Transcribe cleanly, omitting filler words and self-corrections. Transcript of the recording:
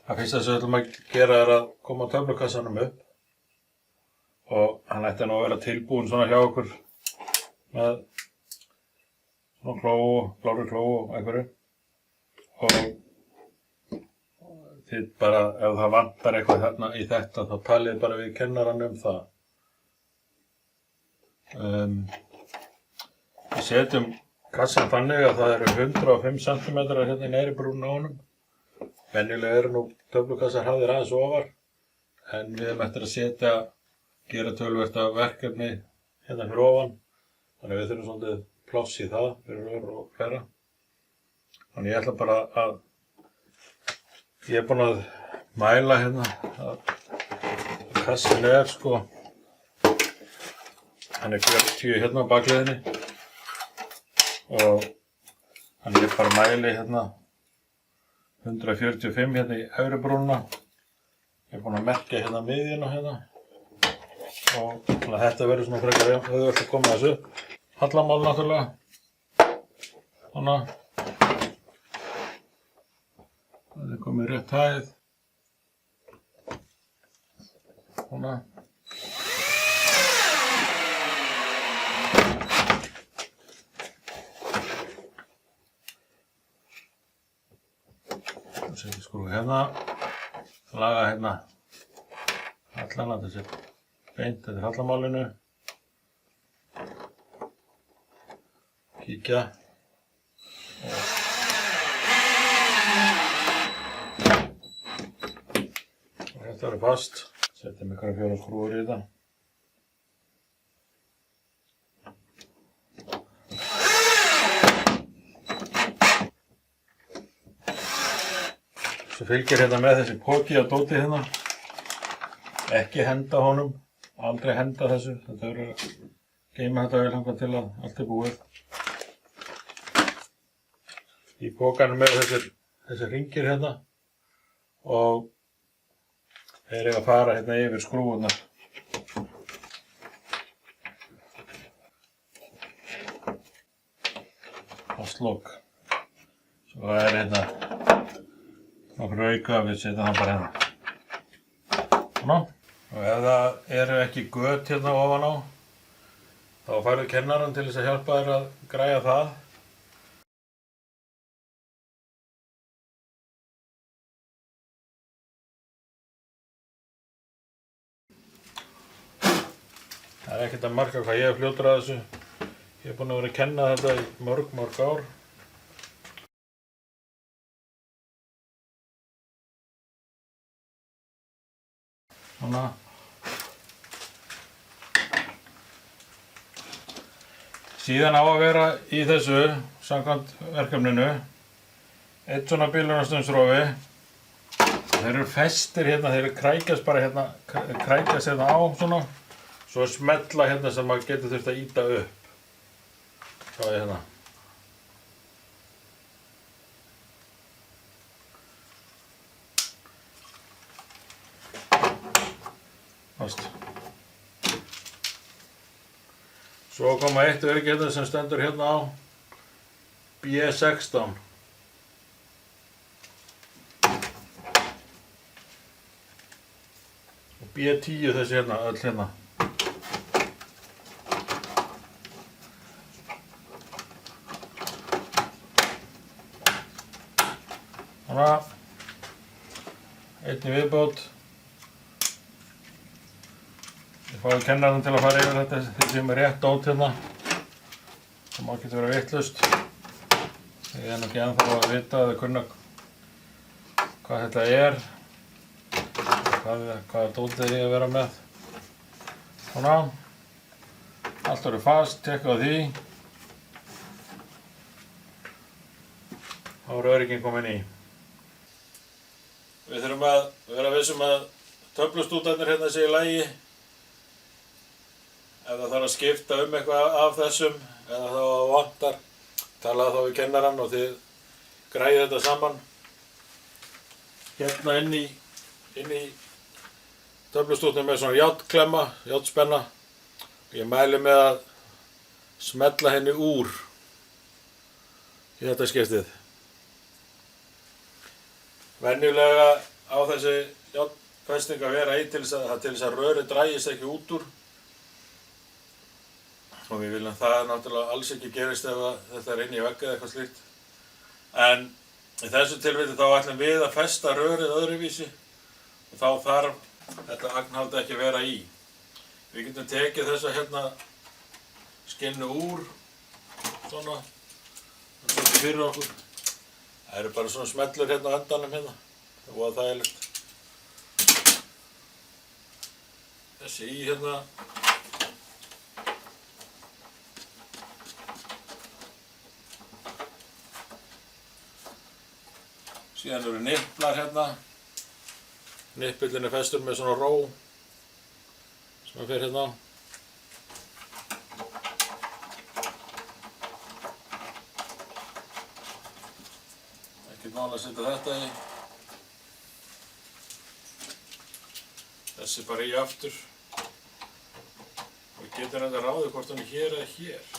Það fyrsta sem við ætlum að gera að koma töflukassanum upp og hann ætti nú að vera tilbúinn svona hjá okkur með svona klóu, blári klóu og einhverju og þið bara, ef það vantar eitthvað þarna í þetta þá talið bara við kennarann það. Við setjum kassan þannig að það eru 105 cm hérna í neðri brúnna á honum. Venjulega eru nú töflukassar hafðir aðeins ofar, en við erum eftir að gera töluvert af verkefni hérna fyrir ofan. Þannig við þurfum svolítið pláss í það fyrir rör og fleira. Þannig ég ætla bara að, ég er búinn að mæla hérna að kassin sko, hann 40 hérna á bakliðinni og hann bara mæli hérna 145 hérna í efri brúnna. Ég er búinn að merkja hérna miðjuna hérna og þetta verður svona frekar auðvelt að koma þessu upp. Hallamál náttúrulega. Svona. Það er komið rétt hæð. Svona. Það sé ég skrúi hérna. Laga hérna hallana þessi beint eftir hallamálinu. Kíkja. Og þetta verður fast. Setjum ykkur 4 skrúfur í þetta. Svo fylgir hérna með þessi poki á dóti hérna. Ekki henda honum, aldrei henda þessu. Þetta verður að geyma þetta vel þangað til að allt er búið. Í pokanum eru þessir hringir hérna og þeir eiga að fara hérna yfir skrúfurnar. Fastlok. Svo er hérna nokkur auka, við setjum hann bara hérna. Svona. Og ef það eru ekki göt hérna ofan á, þá færðu kennarann til þess að hjálpa þér að græja það. Það er ekkert að marka hvað ég er fljótur að þessu. Ég er búinn að vera að kenna þetta í mörg ár. Svona. Síðan á að vera í þessu, samkvæmt verkefninu, einn svona bílunarstuðningsrofi. Þeir eru festir hérna, þeir krækjast bara hérna, krækjast hérna á svona. Svo smella hérna sem maður getur þurft að ýta upp. Svo hérna. Fast. Svo koma eitt öryggi hérna sem stendur hérna á B16. Og B10 þessi hérna, öll hérna. Svona. Einn í viðbót. Ég fái kennarann til að fara yfir þetta sem er rétt dót hérna. Það má ekki vera vitlaust. Ég er nú ekki ennþá að vita eða kunna hvað þetta er. Hvaða dótið ég að vera með. Svona. Allt verður fast, tekka á því. Þá er örygginn komin í. Við þurfum að vera vissum að töflustútarnir hérna sé í lagi. Ef það þarf að skipta eitthvað af þessum, eða þá vantar, talaðu þá við kennarann og þið græðið þetta saman. Hérna inn í töflustútnum er svona járnklemma, járnspenna. Ég mæli með að smella henni úr í þetta skiptið. Venjulega á þessi járnfesting að vera í til þess að rörið drægist ekki út úr. Og við viljum það náttúrulega alls ekki gerist ef þetta er inn í vegg eða eitthvað slíkt. En í þessu tilfelli þá ætlum við að festa rörið öðruvísi og þá þarf þetta agnhaldi ekki að vera í. Við getum tekið þessa hérna skinnu úr svona fyrir okkur. Það eru bara svona smellur hérna á endanum hérna. Það var þægilegt. Þessi í hérna. Síðan eru nipplar hérna. Nippillinn er festur með svona ró sem að fer hérna á. Ekkert mál að setja þetta í. Þessi bara í aftur. Og við getum þetta ráðið hvort hann er hér eða hér.